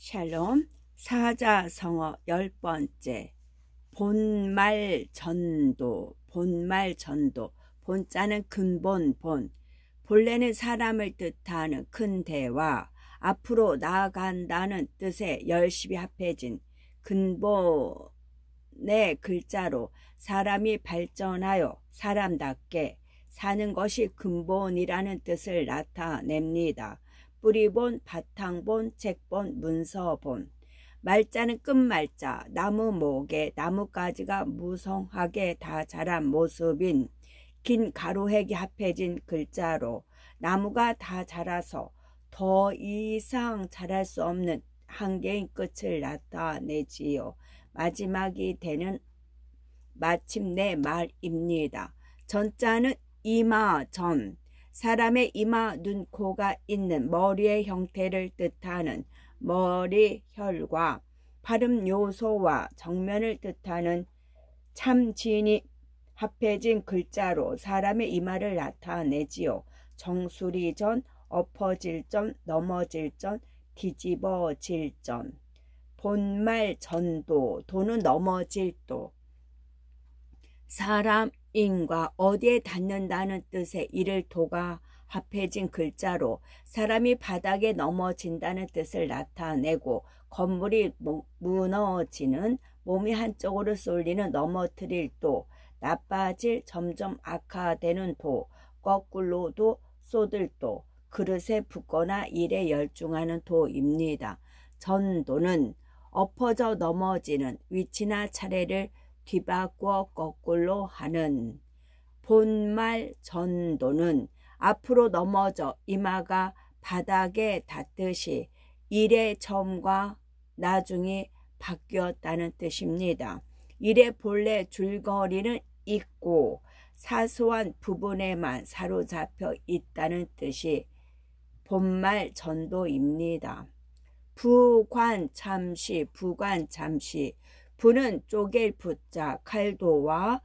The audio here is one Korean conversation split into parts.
샬롬. 사자성어 10번째. 본말전도. 본자는 근본, 본래는 사람을 뜻하는 큰 대와 앞으로 나아간다는 뜻에 열심히 합해진 근본의 글자로 사람이 발전하여 사람답게 사는 것이 근본이라는 뜻을 나타냅니다. 뿌리본, 바탕본, 책본, 문서본. 말자는 끝말자, 나무 목에 나뭇가지가 무성하게 다 자란 모습인 긴 가로획이 합해진 글자로 나무가 다 자라서 더 이상 자랄 수 없는 한계인 끝을 나타내지요. 마지막이 되는 마침내 말입니다. 전자는 이마전, 사람의 이마, 눈, 코가 있는 머리의 형태를 뜻하는 머리혈과 발음 요소와 정면을 뜻하는 참진이 합해진 글자로 사람의 이마를 나타내지요. 정수리전, 엎어질 전, 넘어질 전, 뒤집어질 전. 본말전도, 도는 넘어질 도. 사람인과 어디에 닿는다는 뜻의 이를 도가 합해진 글자로 사람이 바닥에 넘어진다는 뜻을 나타내고 건물이 무너지는, 몸이 한쪽으로 쏠리는, 넘어뜨릴 도, 나빠질, 점점 악화되는 도, 거꾸로도 쏟을 도, 그릇에 붓거나 일에 열중하는 도입니다. 전도는 엎어져 넘어지는, 위치나 차례를 뒤바꾸어 거꾸로 하는. 본말 전도는 앞으로 넘어져 이마가 바닥에 닿듯이 일의 처음과 나중이 바뀌었다는 뜻입니다. 일의 본래 줄거리는 있고 사소한 부분에만 사로잡혀 있다는 뜻이 본말 전도입니다. 부관참시, 부는 쪼갤 부자, 칼도와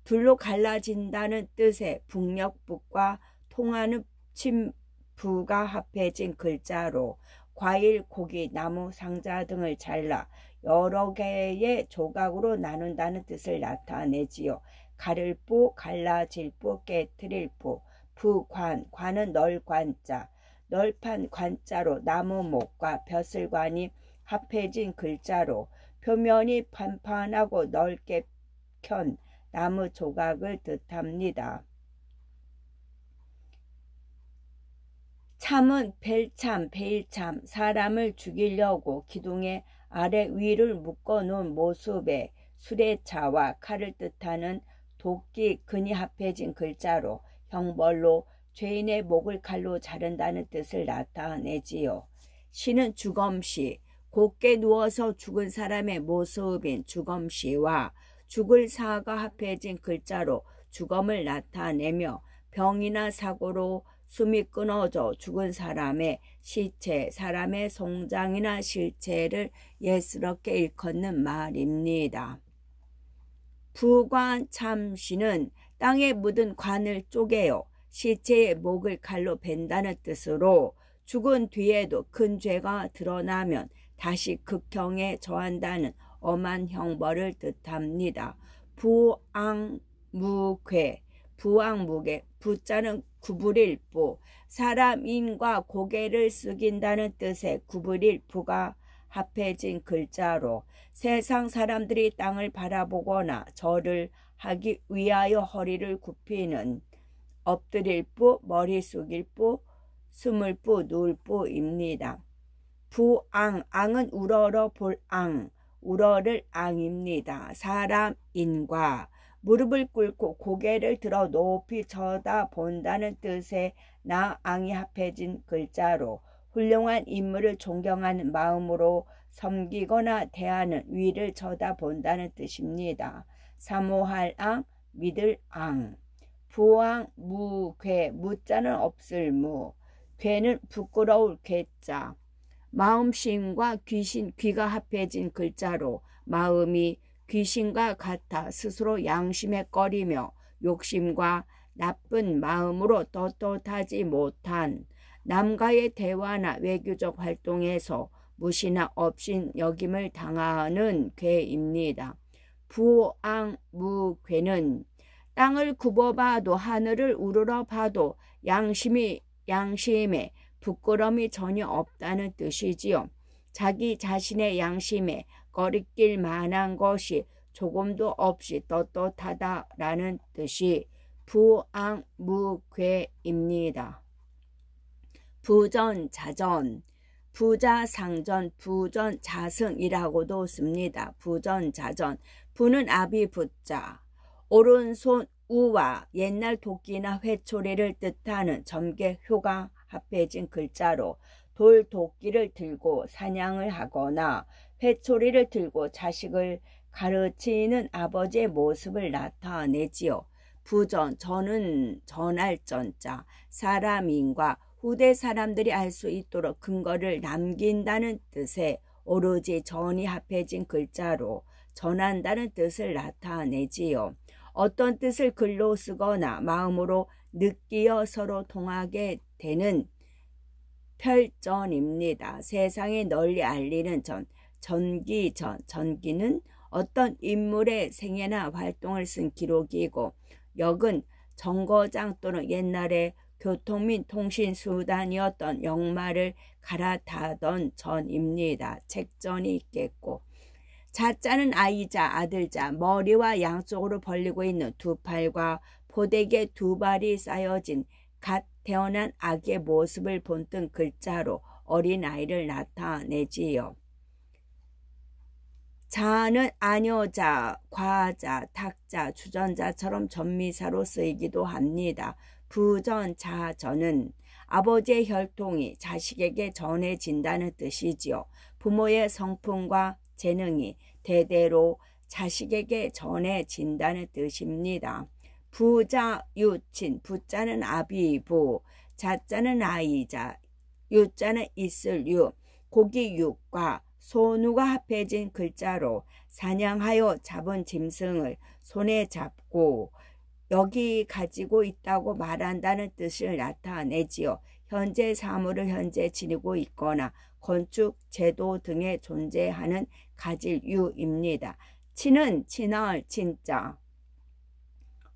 둘로 갈라진다는 뜻의 북녘북과 통하는 침부가 합해진 글자로 과일, 고기, 나무, 상자 등을 잘라 여러 개의 조각으로 나눈다는 뜻을 나타내지요. 가를 부, 갈라질 부, 깨트릴 부. 관은 널관자, 널판 관자로 나무목과 벼슬관이 합해진 글자로 표면이 판판하고 넓게 켠 나무 조각을 뜻합니다. 참은 벨참, 베일참, 사람을 죽이려고 기둥에 아래 위를 묶어놓은 모습의 수레차와 칼을 뜻하는 도끼, 근이 합해진 글자로 형벌로 죄인의 목을 칼로 자른다는 뜻을 나타내지요. 시는 주검시, 곧게 누워서 죽은 사람의 모습인 주검시와 죽을 사가 합해진 글자로 주검을 나타내며 병이나 사고로 숨이 끊어져 죽은 사람의 시체, 사람의 송장이나 실체를 예스럽게 일컫는 말입니다. 부관참시는 땅에 묻은 관을 쪼개어 시체의 목을 칼로 벤다는 뜻으로 죽은 뒤에도 큰 죄가 드러나면 다시 극형에 처한다는 엄한 형벌을 뜻합니다. 부앙무괴, 부자는 구부릴 부, 사람인과 고개를 숙인다는 뜻의 구부릴 부가 합해진 글자로 세상 사람들이 땅을 바라보거나 절을 하기 위하여 허리를 굽히는 엎드릴 부, 머리 숙일 부, 숨을 부, 누울 부입니다. 앙은 우러러 볼 앙, 우러를 앙입니다. 사람인과 무릎을 꿇고 고개를 들어 높이 쳐다본다는 뜻의 나앙이 합해진 글자로 훌륭한 인물을 존경하는 마음으로 섬기거나 대하는 위를 쳐다본다는 뜻입니다. 사모할 앙, 믿을 앙. 부앙, 무괴, 무자는 없을 무, 괴는 부끄러울 괴자. 마음심과 귀신, 귀가 합해진 글자로 마음이 귀신과 같아 스스로 양심에 꺼리며 욕심과 나쁜 마음으로 떳떳하지 못한 남과의 대화나 외교적 활동에서 무시나 업신여김을 당하는 괴입니다. 부앙무괴는 땅을 굽어봐도 하늘을 우러러 봐도 양심에 부끄러움이 전혀 없다는 뜻이지요. 자기 자신의 양심에 거리낄 만한 것이 조금도 없이 떳떳하다라는 뜻이 부앙무괴입니다. 부전자전, 부자상전, 부전자승이라고도 씁니다. 부전자전, 부는 아비 부자, 오른손 우와 옛날 도끼나 회초리를 뜻하는 점괘효가 합해진 글자로 돌도끼를 들고 사냥을 하거나 회초리를 들고 자식을 가르치는 아버지의 모습을 나타내지요. 부전, 전은 전할 전자, 사람인과 후대 사람들이 알 수 있도록 근거를 남긴다는 뜻에 오로지 전이 합해진 글자로 전한다는 뜻을 나타내지요. 어떤 뜻을 글로 쓰거나 마음으로 느끼어 서로 통하게 되는 펼전입니다. 세상에 널리 알리는 전, 전기전, 전기는 어떤 인물의 생애나 활동을 쓴 기록이고 역은 정거장 또는 옛날에 교통 및 통신수단이었던 역마를 갈아타던 전입니다. 책전이 있겠고 자자는 아이자 아들자 머리와 양쪽으로 벌리고 있는 두 팔과 포대기에 두 발이 쌓여진 갓 태어난 아기의 모습을 본뜬 글자로 어린아이를 나타내지요. 자는 아녀자, 과자, 탁자, 주전자처럼 전미사로 쓰이기도 합니다. 부전자전은 아버지의 혈통이 자식에게 전해진다는 뜻이지요. 부모의 성품과 재능이 대대로 자식에게 전해진다는 뜻입니다. 부자유친, 부자는 아비부, 자자는 아이자, 유자는 있을 유, 고기 육과 소누가 합해진 글자로 사냥하여 잡은 짐승을 손에 잡고 여기 가지고 있다고 말한다는 뜻을 나타내지요. 현재 사물을 현재 지니고 있거나 건축, 제도 등에 존재하는 가질 유입니다. 친은 친얼, 친자,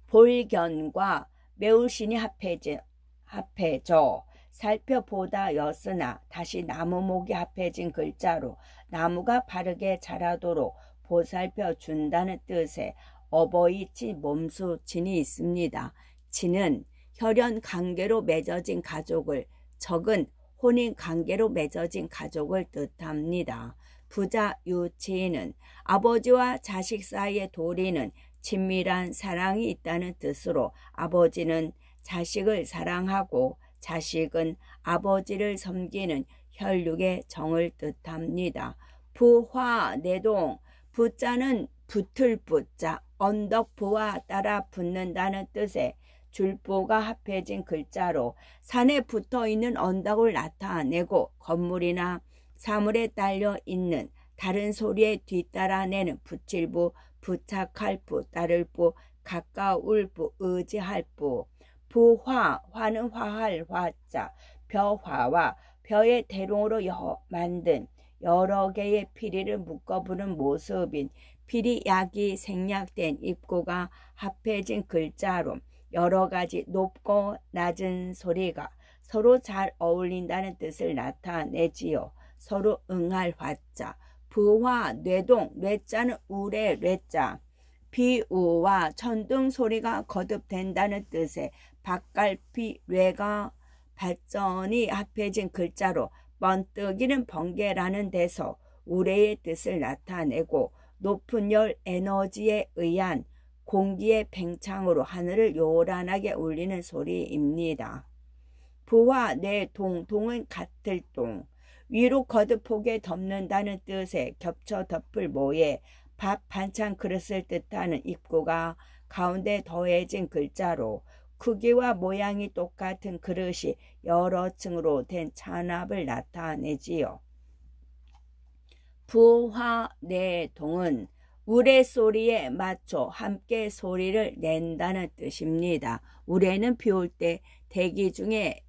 볼견과 매울신이 합해져 살펴보다 였으나 다시 나무목이 합해진 글자로 나무가 바르게 자라도록 보살펴 준다는 뜻의 어버이치 몸수친이 있습니다. 친은 혈연 관계로 맺어진 가족을, 적은 혼인 관계로 맺어진 가족을 뜻합니다. 부자유치는 아버지와 자식 사이의 도리는 친밀한 사랑이 있다는 뜻으로 아버지는 자식을 사랑하고 자식은 아버지를 섬기는 혈육의 정을 뜻합니다. 부화내동, 부자는 붙을 부자, 언덕부와 따라 붙는다는 뜻의 줄보가 합해진 글자로 산에 붙어있는 언덕을 나타내고 건물이나 사물에 딸려 있는 다른 소리에 뒤따라내는 붙일부, 부착할 부, 따를 부, 가까울 부, 의지할 부. 부화, 화는 화할 화자, 벼화와 벼의 대롱으로 만든 여러 개의 피리를 묶어부는 모습인 피리약이 생략된 입구가 합해진 글자로 여러 가지 높고 낮은 소리가 서로 잘 어울린다는 뜻을 나타내지요. 서로 응할 화자, 부화, 뇌동, 뇌자는 우레, 뇌자, 비우와 천둥 소리가 거듭된다는 뜻의 박갈피, 뇌가 발전이 합해진 글자로 번뜩이는 번개라는 데서 우레의 뜻을 나타내고 높은 열 에너지에 의한 공기의 팽창으로 하늘을 요란하게 울리는 소리입니다. 부와 뇌동, 동은 같을 동, 위로 거듭하게 덮는다는 뜻의 겹쳐 덮을 모에 밥 반찬 그릇을 뜻하는 입구가 가운데 더해진 글자로 크기와 모양이 똑같은 그릇이 여러 층으로 된 찬압을 나타내지요. 부화내동은 우레소리에 맞춰 함께 소리를 낸다는 뜻입니다. 우레는 비 올 때 대기 중에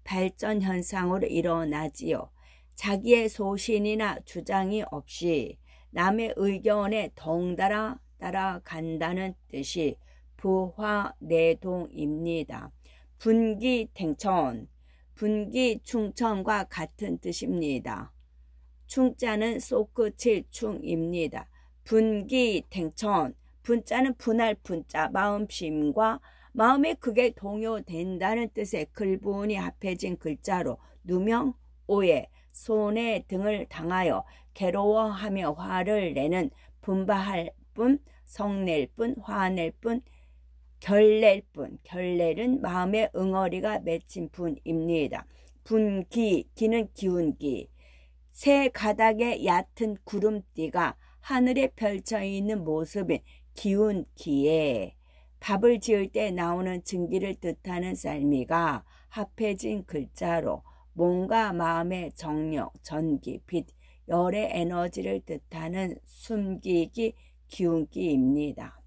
발전 현상으로 일어나지요. 자기의 소신이나 주장이 없이 남의 의견에 덩달아 따라간다는 뜻이 부화내동입니다. 분기탱천, 분기충천과 같은 뜻입니다. 충자는 쏘끝일 충입니다. 분기탱천, 분자는 분할 분자, 마음심과 마음에 그게 동요된다는 뜻의 글분이 합해진 글자로 누명, 오해, 손해 등을 당하여 괴로워하며 화를 내는 분바할 뿐, 성낼 뿐, 화낼 뿐, 결낼 뿐, 결낼은 마음의 응어리가 맺힌 분입니다. 분기, 기는 기운기, 새 가닥의 얕은 구름띠가 하늘에 펼쳐있는 모습인 기운기에 밥을 지을 때 나오는 증기를 뜻하는 쌀미가 합해진 글자로 몸과 마음의 정력, 전기, 빛, 열의 에너지를 뜻하는 숨기기, 기운기입니다.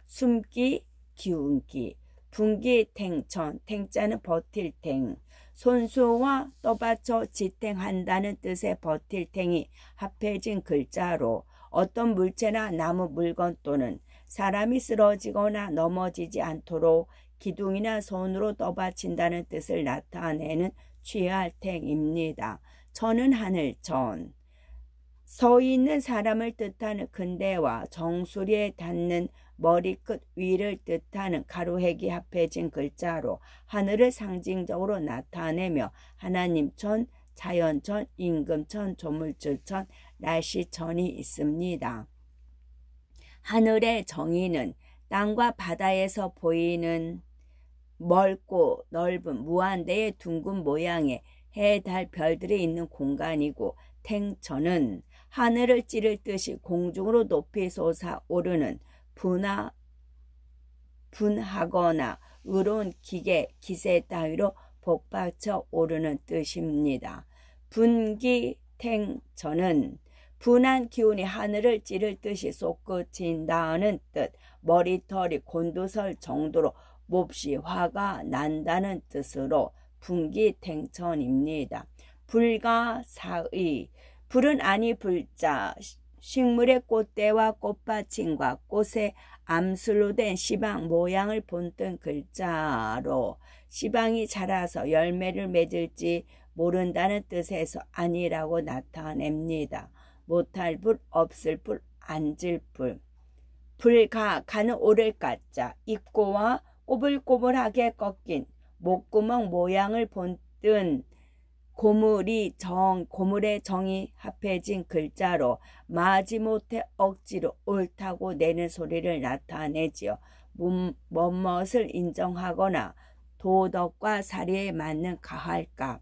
숨기, 기운기, 분기탱천, 탱자는 버틸 탱, 손수와 떠받쳐 지탱한다는 뜻의 버틸 탱이 합해진 글자로 어떤 물체나 나무 물건 또는 사람이 쓰러지거나 넘어지지 않도록 기둥이나 손으로 떠받친다는 뜻을 나타내는 취할탱입니다. 천은 하늘천, 서 있는 사람을 뜻하는 근대와 정수리에 닿는 머리끝 위를 뜻하는 가로획이 합해진 글자로 하늘을 상징적으로 나타내며 하나님천, 자연천, 임금천, 조물주천, 날씨천이 있습니다. 하늘의 정의는 땅과 바다에서 보이는 멀고 넓은 무한대의 둥근 모양의 해, 달, 별들이 있는 공간이고, 탱천은 하늘을 찌를 듯이 공중으로 높이 솟아오르는 분하거나 의로운 기계, 기세 따위로 복받쳐 오르는 뜻입니다. 분기탱천은 분한 기운이 하늘을 찌를 듯이 솟구친다는 뜻, 머리털이 곤두설 정도로 몹시 화가 난다는 뜻으로 분기탱천입니다. 불가사의, 불은 아니 불자, 식물의 꽃대와 꽃받침과 꽃의 암술로 된 시방 모양을 본뜬 글자로 시방이 자라서 열매를 맺을지 모른다는 뜻에서 아니라고 나타냅니다. 못할 불, 없을 불, 앉을 불. 불가, 가는 오를 가자, 입고와 꼬불꼬불하게 꺾인 목구멍 모양을 본뜬 고물의 정이 합해진 글자로 마지못해 억지로 옳다고 내는 소리를 나타내지요. 멋멋을 인정하거나 도덕과 사리에 맞는 가할값.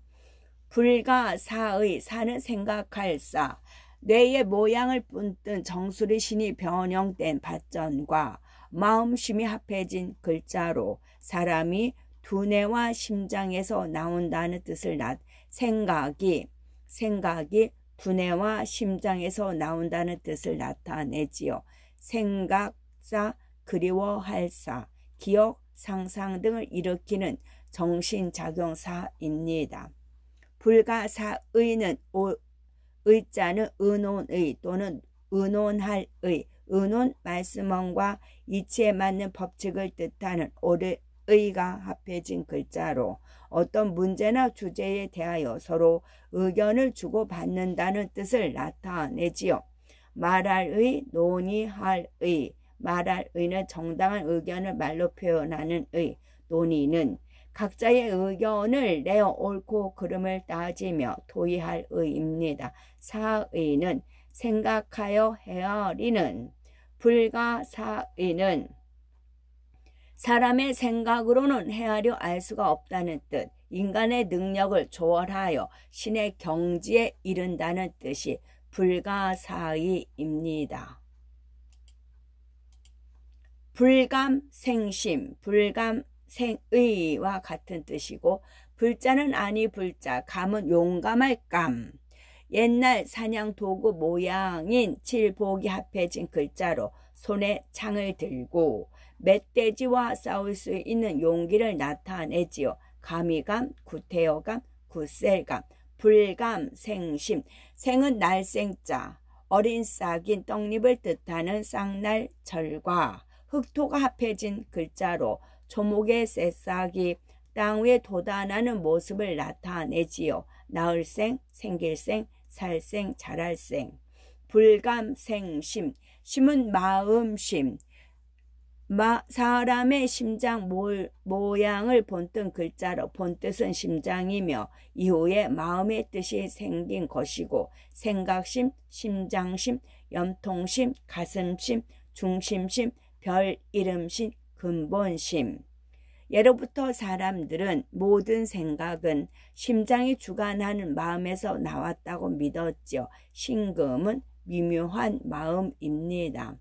불가사의, 사는 생각할 사, 뇌의 모양을 본뜬 정수리 신이 변형된 밭전과 마음심이 합해진 글자로 사람이 두뇌와 심장에서 나온다는 뜻을 생각이 두뇌와 심장에서 나온다는 뜻을 나타내지요. 생각사, 그리워할사, 기억, 상상 등을 일으키는 정신작용사입니다. 불가사의는 의자는 의논의 또는 의논할 의, 의논 말씀원과 이치에 맞는 법칙을 뜻하는 옳을 의가 합해진 글자로 어떤 문제나 주제에 대하여 서로 의견을 주고받는다는 뜻을 나타내지요. 말할 의, 논의할 의, 말할 의는 정당한 의견을 말로 표현하는 의, 논의는 각자의 의견을 내어 옳고 그름을 따지며 토의할 의입니다. 사의는 생각하여 헤아리는, 불가사의는 사람의 생각으로는 헤아려 알 수가 없다는 뜻, 인간의 능력을 초월하여 신의 경지에 이른다는 뜻이 불가사의입니다. 불감생심, 불감생의와 같은 뜻이고 불자는 아니 불자, 감은 용감할 감, 옛날 사냥 도구 모양인 칠복이 합해진 글자로 손에 창을 들고 멧돼지와 싸울 수 있는 용기를 나타내지요. 감이감, 구태여감, 굿셀감, 불감, 생심. 생은 날생자, 어린 싹인 떡잎을 뜻하는 쌍날철과 흑토가 합해진 글자로 초목의 새싹이 땅 위에 돋아나는 모습을 나타내지요. 나을생, 생길생, 살생, 자랄생. 불감, 생심. 심은 마음심. 사람의 심장 모양을 본뜬 글자로 본뜻은 심장이며 이후에 마음의 뜻이 생긴 것이고 생각심, 심장심, 염통심, 가슴심, 중심심, 별 이름심, 근본심. 예로부터 사람들은 모든 생각은 심장이 주관하는 마음에서 나왔다고 믿었지요. 신금은 미묘한 마음입니다.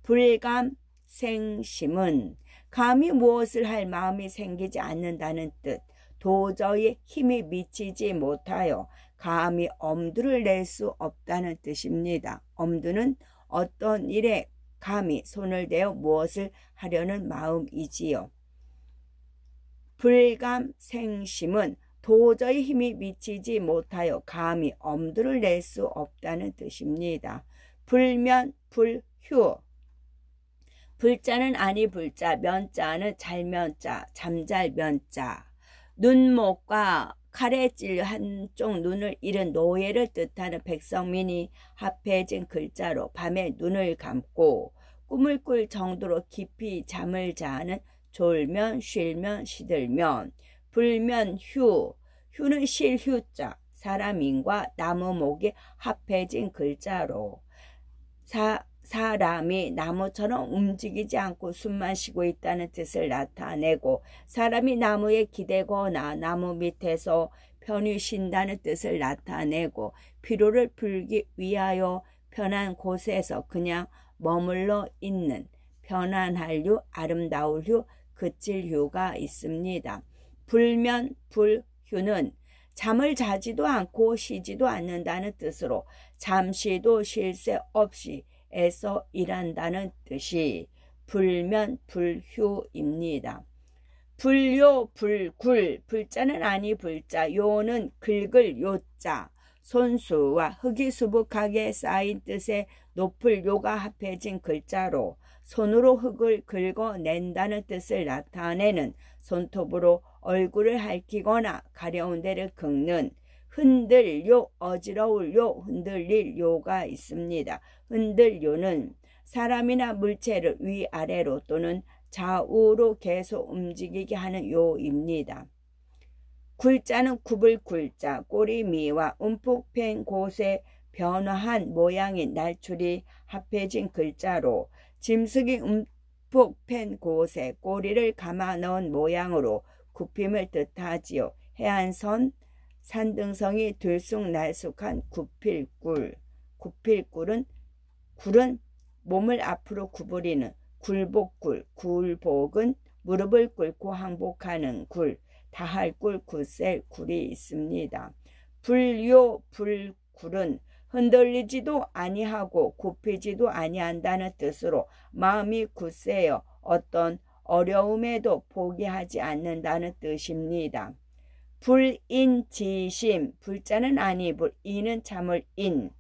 불감, 생심은 감히 무엇을 할 마음이 생기지 않는다는 뜻, 도저히 힘이 미치지 못하여 감히 엄두를 낼 수 없다는 뜻입니다. 엄두는 어떤 일에 감히 손을 대어 무엇을 하려는 마음이지요. 불감, 생심은 도저히 힘이 미치지 못하여 감히 엄두를 낼 수 없다는 뜻입니다. 불면, 불휴. 불자는 아니 불자, 면자는 잘면자, 잠잘면자. 눈목과 칼에 찔려 한쪽 눈을 잃은 노예를 뜻하는 백성민이 합해진 글자로 밤에 눈을 감고 꿈을 꿀 정도로 깊이 잠을 자는 졸면, 쉴면, 시들면. 불면, 휴. 휴는 실휴자, 사람인과 나무목이 합해진 글자로 사람이 나무처럼 움직이지 않고 숨만 쉬고 있다는 뜻을 나타내고 사람이 나무에 기대거나 나무 밑에서 편히 쉰다는 뜻을 나타내고 피로를 풀기 위하여 편한 곳에서 그냥 머물러 있는 편안할 휴, 아름다울 휴, 그칠 휴가 있습니다. 불면, 불휴는 잠을 자지도 않고 쉬지도 않는다는 뜻으로 잠시도 쉴 새 없이 애써 일한다는 뜻이 불면, 불휴입니다. 불요, 불굴. 불자는 아니 불자, 요는 긁을 요자. 손수와 흙이 수북하게 쌓인 뜻의 높을 요가 합해진 글자로 손으로 흙을 긁어낸다는 뜻을 나타내는 손톱으로 얼굴을 핥히거나 가려운 데를 긁는 흔들요, 어지러울요, 흔들릴요가 있습니다. 흔들요는 사람이나 물체를 위아래로 또는 좌우로 계속 움직이게 하는 요입니다. 굴자는 굽을 굴자, 꼬리미와 움푹 팬 곳에 변화한 모양인 날출이 합해진 글자로 짐승이 움푹 팬 곳에 꼬리를 감아 넣은 모양으로 굽힘을 뜻하지요. 해안선, 산등성이 들쑥날쑥한 굽힐굴. 굽힐굴은 굴은 몸을 앞으로 구부리는 굴복굴. 굴복은 무릎을 꿇고 항복하는 굴. 다할 굴, 굳셀 굴이 있습니다. 불요, 불굴은 흔들리지도 아니하고 굽히지도 아니한다는 뜻으로 마음이 굳세여 어떤 어려움에도 포기하지 않는다는 뜻입니다. 불인지심. 불자는 아니 불, 인은 참을 인.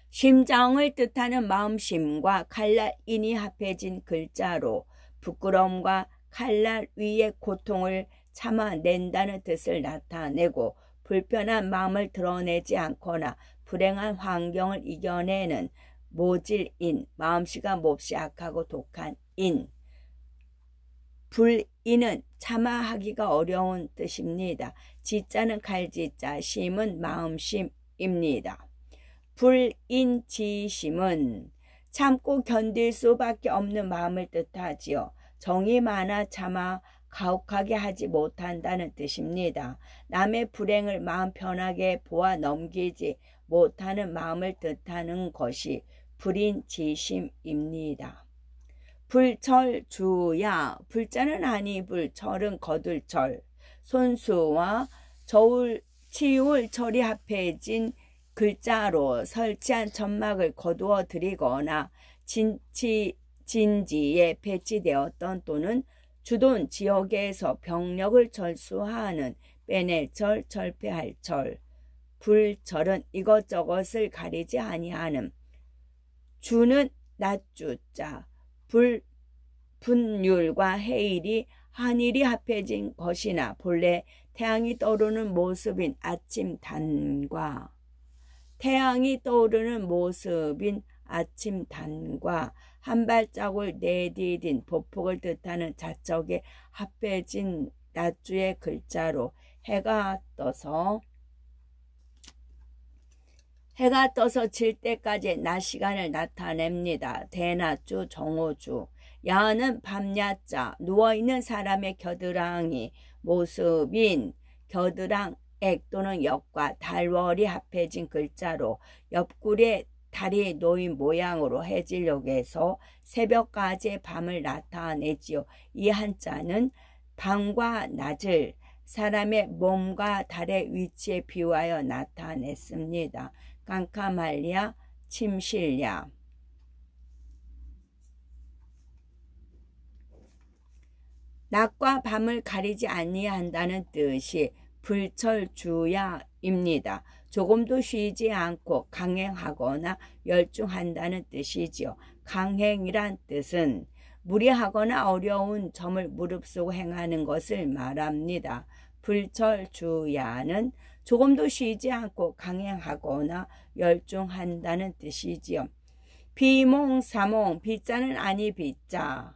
심장을 뜻하는 마음심과 칼날 인이 합해진 글자로 부끄러움과 칼날 위의 고통을 참아낸다는 뜻을 나타내고 불편한 마음을 드러내지 않거나 불행한 환경을 이겨내는 모질인, 마음씨가 몹시 악하고 독한 인. 불인은 참아하기가 어려운 뜻입니다. 지자는 칼지자, 심은 마음심입니다. 불인지심은 참고 견딜 수밖에 없는 마음을 뜻하지요. 정이 많아 참아 가혹하게 하지 못한다는 뜻입니다. 남의 불행을 마음 편하게 보아 넘기지 못하는 마음을 뜻하는 것이 불인지심입니다. 불철주야. 불자는 아니 불, 철은 거둘철. 손수와 치울 철이 합해진 글자로 설치한 천막을 거두어 드리거나 진지에 배치되었던 또는 주둔 지역에서 병력을 철수하는 빼낼 절, 절폐할 절. 불절은 이것저것을 가리지 아니하는. 주는 낮주자. 분율과 해일이 한일이 합해진 것이나 본래 태양이 떠오르는 모습인 아침 단과 한 발자국을 내디딘 보폭을 뜻하는 자적에 합해진 낮주의 글자로 해가 떠서 질 때까지 낮 시간을 나타냅니다. 대낮주, 정오주. 야는 밤야자, 누워있는 사람의 겨드랑이 모습인 겨드랑액 또는 옆과 달월이 합해진 글자로 옆구리에 달이 놓인 모양으로 해질녘에서 새벽까지의 밤을 나타내지요. 이 한자는 밤과 낮을 사람의 몸과 달의 위치에 비유하여 나타냈습니다. 깜깜할랴, 침실랴. 낮과 밤을 가리지 아니한다는 뜻이 불철주야입니다. 조금도 쉬지 않고 강행하거나 열중한다는 뜻이지요. 강행이란 뜻은 무리하거나 어려운 점을 무릅쓰고 행하는 것을 말합니다. 불철주야는 조금도 쉬지 않고 강행하거나 열중한다는 뜻이지요. 비몽사몽, 비자는 아니 비자.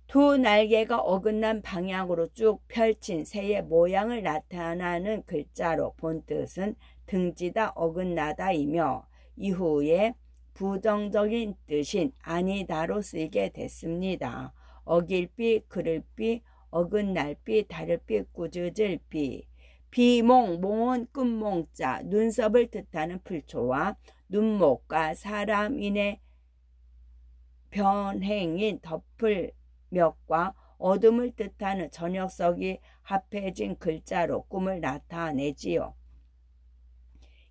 두 날개가 어긋난 방향으로 쭉 펼친 새의 모양을 나타나는 글자로 본뜻은 등지다, 어긋나다이며 이후에 부정적인 뜻인 아니다로 쓰이게 됐습니다. 어길비, 그를비, 어긋날비, 다를비, 꾸짖을비. 비몽, 몽은 끝몽자, 눈썹을 뜻하는 풀초와 눈목과 사람인의 변행인 덮을 몇과 어둠을 뜻하는 저녁석이 합해진 글자로 꿈을 나타내지요.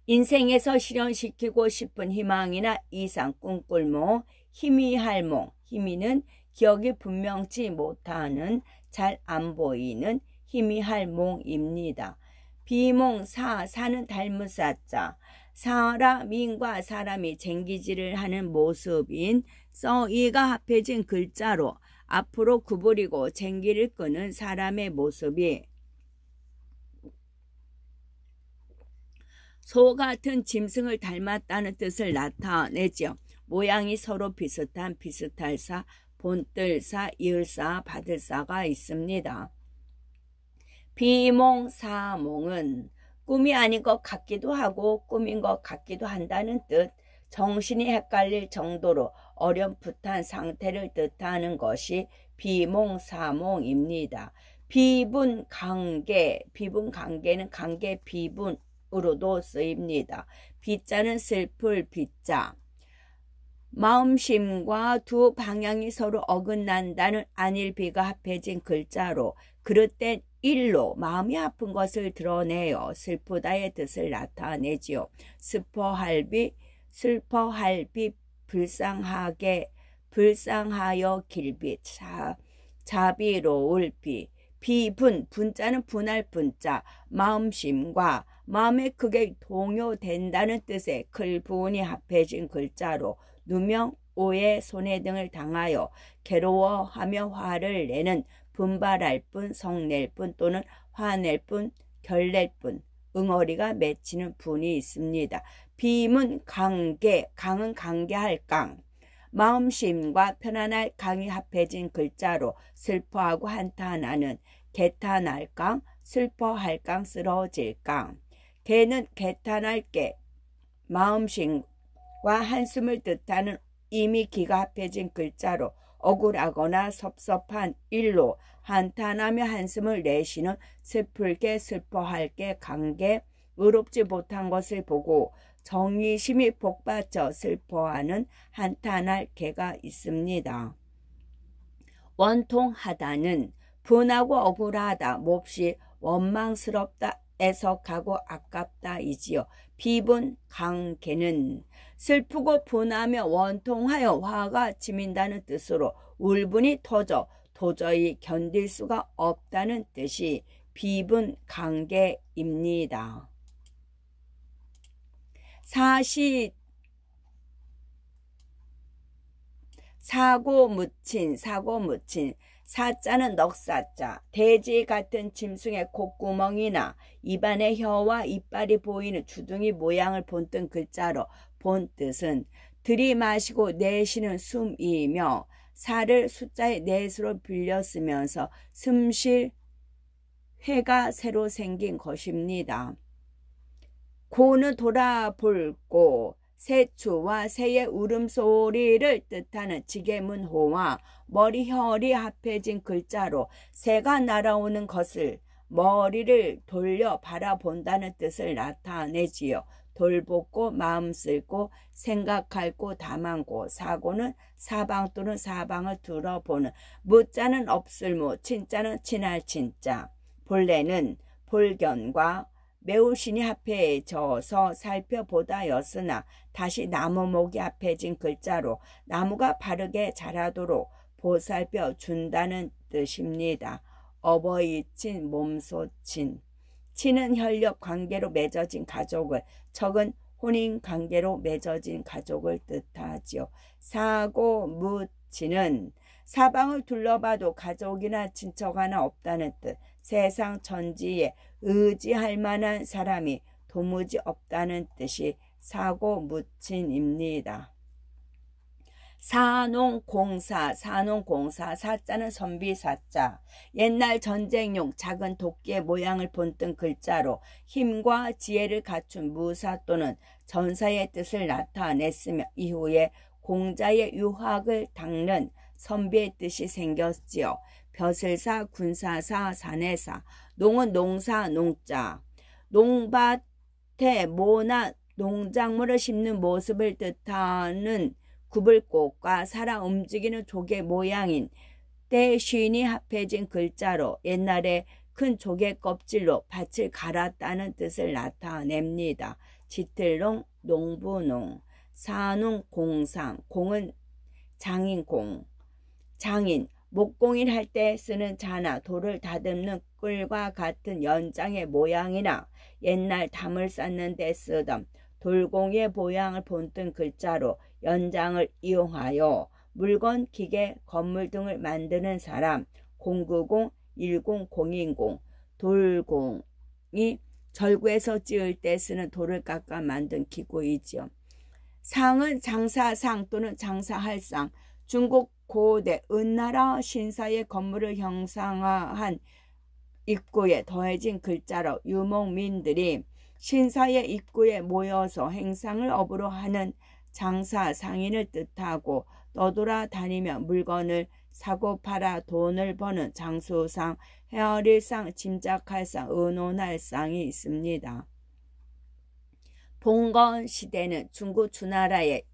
인생에서 실현시키고 싶은 희망이나 이상 꿈꿀몽, 희미할몽. 희미는 기억이 분명치 못하는, 잘 안 보이는 희미할몽입니다. 비몽사, 사는 닮은 사자. 사람인과 사람이 쟁기질을 하는 모습인 써이가 합해진 글자로 앞으로 구부리고 쟁기를 끄는 사람의 모습이 소 같은 짐승을 닮았다는 뜻을 나타내죠. 모양이 서로 비슷한 비슷할사, 본뜰사, 이을사, 받을사가 있습니다. 비몽사몽은 꿈이 아닌 것 같기도 하고 꿈인 것 같기도 한다는 뜻, 정신이 헷갈릴 정도로 어렴풋한 상태를 뜻하는 것이 비몽사몽입니다. 비분강계, 비분강계는 강계 비분으로도 쓰입니다. 비자는 슬플 비자. 마음심과 두 방향이 서로 어긋난다는 안일비가 합해진 글자로 그릇된 일로 마음이 아픈 것을 드러내어 슬프다의 뜻을 나타내지요. 슬퍼할비, 불쌍하여 길비, 자비로울 비. 비분, 분자는 분할 분자, 마음심과 마음에 크게 동요된다는 뜻의 글분이 합해진 글자로 누명, 오해, 손해 등을 당하여 괴로워하며 화를 내는 분발할 뿐, 성낼 뿐 또는 화낼 뿐, 결낼 뿐, 응어리가 맺히는 분이 있습니다. 비문 강계, 강은 강계할 강. 마음심과 편안할 강이 합해진 글자로 슬퍼하고 한탄하는 개탄할 강, 슬퍼할 강, 쓰러질 강. 개는 개탄할 개, 마음심과 한숨을 뜻하는 이미 기가 합해진 글자로 억울하거나 섭섭한 일로 한탄하며 한숨을 내쉬는 슬플게, 슬퍼할게, 강게, 의롭지 못한 것을 보고 정의심이 복받쳐 슬퍼하는 한탄할 개가 있습니다. 원통하다는 분하고 억울하다, 몹시 원망스럽다, 애석하고 아깝다이지요. 비분 강개는 슬프고 분하며 원통하여 화가 치민다는 뜻으로 울분이 터져 도저히 견딜 수가 없다는 뜻이 비분 관계입니다. 사시 사고무친 사자는 넉사자 돼지 같은 짐승의 콧구멍이나 입안에 혀와 이빨이 보이는 주둥이 모양을 본뜬 글자로 본 뜻은 들이마시고 내쉬는 숨이며 살을 숫자의 넷으로 빌려 쓰면서 숨쉴 회가 새로 생긴 것입니다. 고는 돌아볼고 새추와 새의 울음소리를 뜻하는 지게문호와 머리혈이 합해진 글자로 새가 날아오는 것을 머리를 돌려 바라본다는 뜻을 나타내지요. 돌보고 마음 쓸고 생각할고 담안고 사고는 사방 또는 사방을 들어보는 무자는 없을무 친자는 친할 친자 본래는 볼견과 매우신이 합해져서 살펴보다였으나 다시 나무목이 합해진 글자로 나무가 바르게 자라도록 보살펴 준다는 뜻입니다. 어버이친 몸소친 친은 혈력 관계로 맺어진 가족을 척은 혼인 관계로 맺어진 가족을 뜻하지요. 사고무친은 사방을 둘러봐도 가족이나 친척 하나 없다는 뜻. 세상 천지에 의지할 만한 사람이 도무지 없다는 뜻이 사고무친입니다. 사농공사 사자는 선비사자 옛날 전쟁용 작은 도끼의 모양을 본뜬 글자로 힘과 지혜를 갖춘 무사 또는 전사의 뜻을 나타냈으며 이후에 공자의 유학을 닦는 선비의 뜻이 생겼지요. 벼슬사 군사사 사내사 농은 농사 농자 농밭에 모나 농작물을 심는 모습을 뜻하는 구불꽃과 살아 움직이는 조개 모양인 떼쉰이 합해진 글자로 옛날에 큰 조개 껍질로 밭을 갈았다는 뜻을 나타냅니다. 짙을농 농부농 사농공상 공은 장인공 장인 목공일 할 때 쓰는 자나 돌을 다듬는 꿀과 같은 연장의 모양이나 옛날 담을 쌓는 데 쓰던 돌공의 모양을 본뜬 글자로 연장을 이용하여 물건, 기계, 건물 등을 만드는 사람, 공구공, 일공, 공인공, 돌공이 절구에서 찌을 때 쓰는 돌을 깎아 만든 기구이지요. 상은 장사상 또는 장사할상, 중국 고대 은나라 신사의 건물을 형상화한 입구에 더해진 글자로 유목민들이 신사의 입구에 모여서 행상을 업으로 하는 장사상인을 뜻하고 떠돌아다니며 물건을 사고 팔아 돈을 버는 장수상, 헤아릴상, 짐작할상, 의논할상이 있습니다. 봉건 시대는 중국 주나라의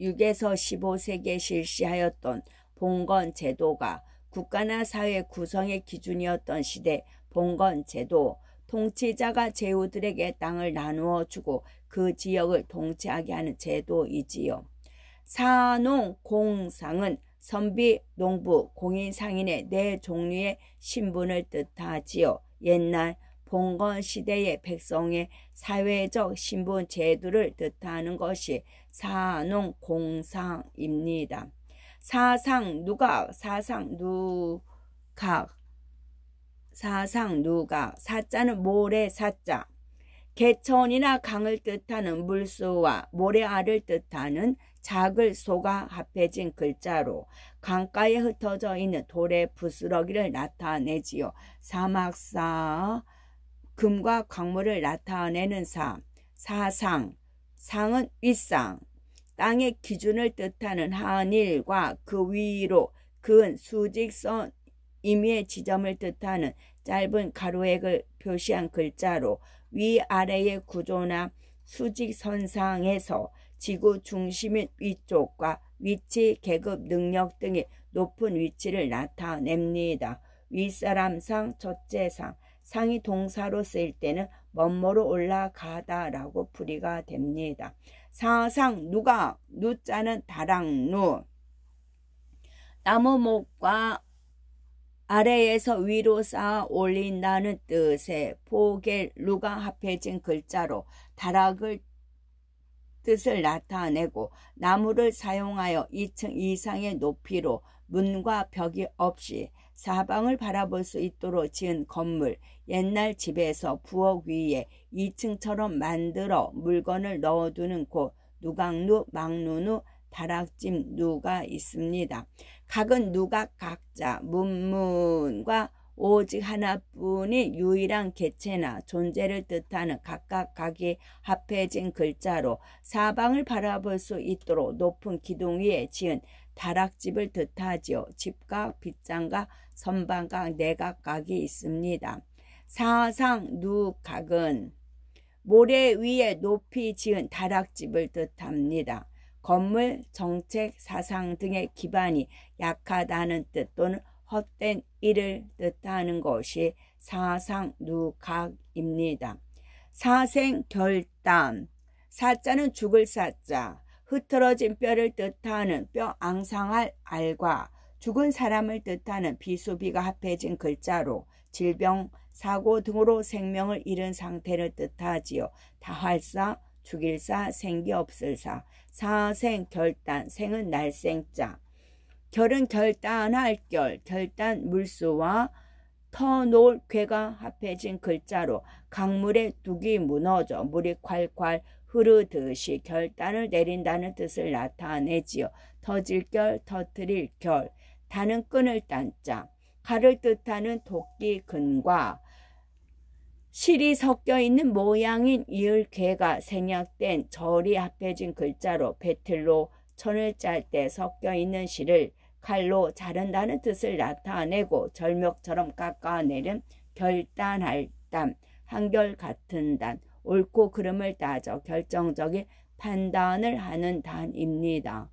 6에서 15세기에 실시하였던 봉건 제도가 국가나 사회 구성의 기준이었던 시대. 봉건 제도, 통치자가 제후들에게 땅을 나누어 주고 그 지역을 통치하게 하는 제도이지요. 사농공상은 선비, 농부, 공인, 상인의 네 종류의 신분을 뜻하지요. 옛날 봉건 시대의 백성의 사회적 신분 제도를 뜻하는 것이 사농공상입니다. 사상누각, 사자는 모래 사자, 개천이나 강을 뜻하는 물소와 모래알을 뜻하는 작을 소가 합해진 글자로 강가에 흩어져 있는 돌의 부스러기를 나타내지요. 사막사, 금과 광물을 나타내는 사, 사상, 상은 윗상, 땅의 기준을 뜻하는 하늘과 그 위로 그은 수직선 임의의 지점을 뜻하는 짧은 가로액을 표시한 글자로 위아래의 구조나 수직선상에서 지구 중심인 위쪽과 위치, 계급, 능력 등의 높은 위치를 나타냅니다. 윗사람상, 첫째상, 상이 동사로 쓰일 때는 먼모로 올라가다라고 풀이가 됩니다. 사상, 누각, 누자는 다락누, 나무목과 아래에서 위로 쌓아 올린다는 뜻의 포겔 루가 합해진 글자로 다락을 뜻을 나타내고 나무를 사용하여 2층 이상의 높이로 문과 벽이 없이 사방을 바라볼 수 있도록 지은 건물, 옛날 집에서 부엌 위에 2층처럼 만들어 물건을 넣어두는 곳, 누각루, 막루누, 다락집 누가 있습니다. 각은 누각 각자, 문문과 오직 하나뿐인 유일한 개체나 존재를 뜻하는 각각 각이 합해진 글자로 사방을 바라볼 수 있도록 높은 기둥 위에 지은 다락집을 뜻하지요. 집각, 빗장각, 선방각, 내각각이 있습니다. 사상 누각은 모래 위에 높이 지은 다락집을 뜻합니다. 건물, 정책, 사상 등의 기반이 약하다는 뜻 또는 헛된 일을 뜻하는 것이 사상누각입니다. 사생결단, 사자는 죽을 사자, 흐트러진 뼈를 뜻하는 뼈 앙상할 알과 죽은 사람을 뜻하는 비수비가 합해진 글자로 질병, 사고 등으로 생명을 잃은 상태를 뜻하지요. 다할사, 죽일사, 생기 없을사, 사생결단, 생은 날생자, 결은 결단할 결, 결단 물수와 터놓을 괴가 합해진 글자로 강물에 뚝이 무너져 물이 콸콸 흐르듯이 결단을 내린다는 뜻을 나타내지요. 터질 결, 터뜨릴 결, 단은 끈을 딴자, 칼을 뜻하는 도끼 근과 실이 섞여 있는 모양인 이을 괴가 생략된 절이 합해진 글자로 배틀로 천을 짤 때 섞여 있는 실을 칼로 자른다는 뜻을 나타내고 절벽처럼 깎아내린 결단할 단, 한결 같은 단, 옳고 그름을 따져 결정적인 판단을 하는 단입니다.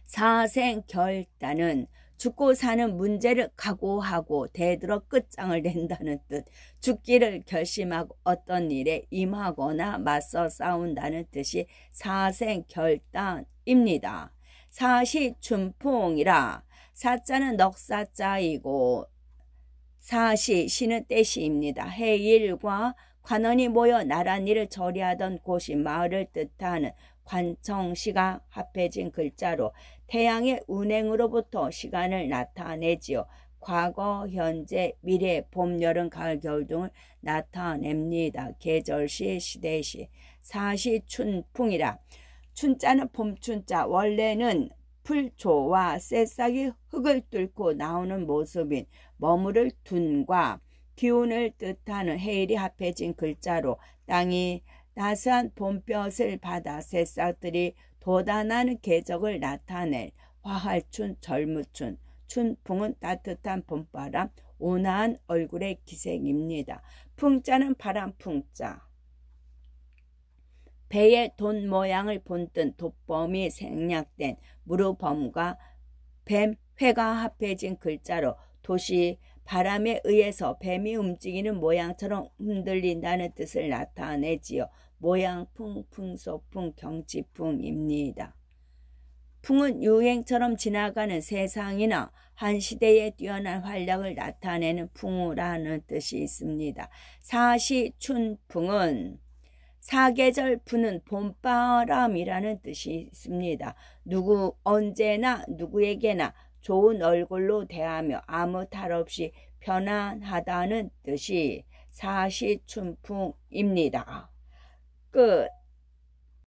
사생결단은 죽고 사는 문제를 각오하고 대들어 끝장을 낸다는 뜻, 죽기를 결심하고 어떤 일에 임하거나 맞서 싸운다는 뜻이 사생결단입니다. 사시춘풍이라, 사자는 넉사자이고 사시, 시는 떼시입니다. 해일과 관원이 모여 나랏일을 처리하던 곳이 마을을 뜻하는 관청시가 합해진 글자로 태양의 운행으로부터 시간을 나타내지요. 과거, 현재, 미래, 봄, 여름, 가을, 겨울 등을 나타냅니다. 계절시, 시대시, 사시춘풍이라. 춘자는 봄춘자, 원래는 풀초와 새싹이 흙을 뚫고 나오는 모습인 머무를 둔과 기운을 뜻하는 해일이 합해진 글자로 땅이 따스한 봄볕을 받아 새싹들이 돋아나는 궤적을 나타낼 화활춘, 절무춘, 춘풍은 따뜻한 봄바람, 온화한 얼굴의 기색입니다. 풍자는 바람 풍자, 배의 돈 모양을 본뜬 돛범이 생략된 무르범과 뱀, 회가 합해진 글자로 돛이 바람에 의해서 뱀이 움직이는 모양처럼 흔들린다는 뜻을 나타내지요. 모양풍, 풍소풍, 경치풍입니다. 풍은 유행처럼 지나가는 세상이나 한 시대에 뛰어난 활약을 나타내는 풍우라는 뜻이 있습니다. 사시춘풍은 사계절 부는 봄바람이라는 뜻이 있습니다. 언제나 누구에게나 좋은 얼굴로 대하며 아무 탈 없이 편안하다는 뜻이 사시춘풍입니다. 끝.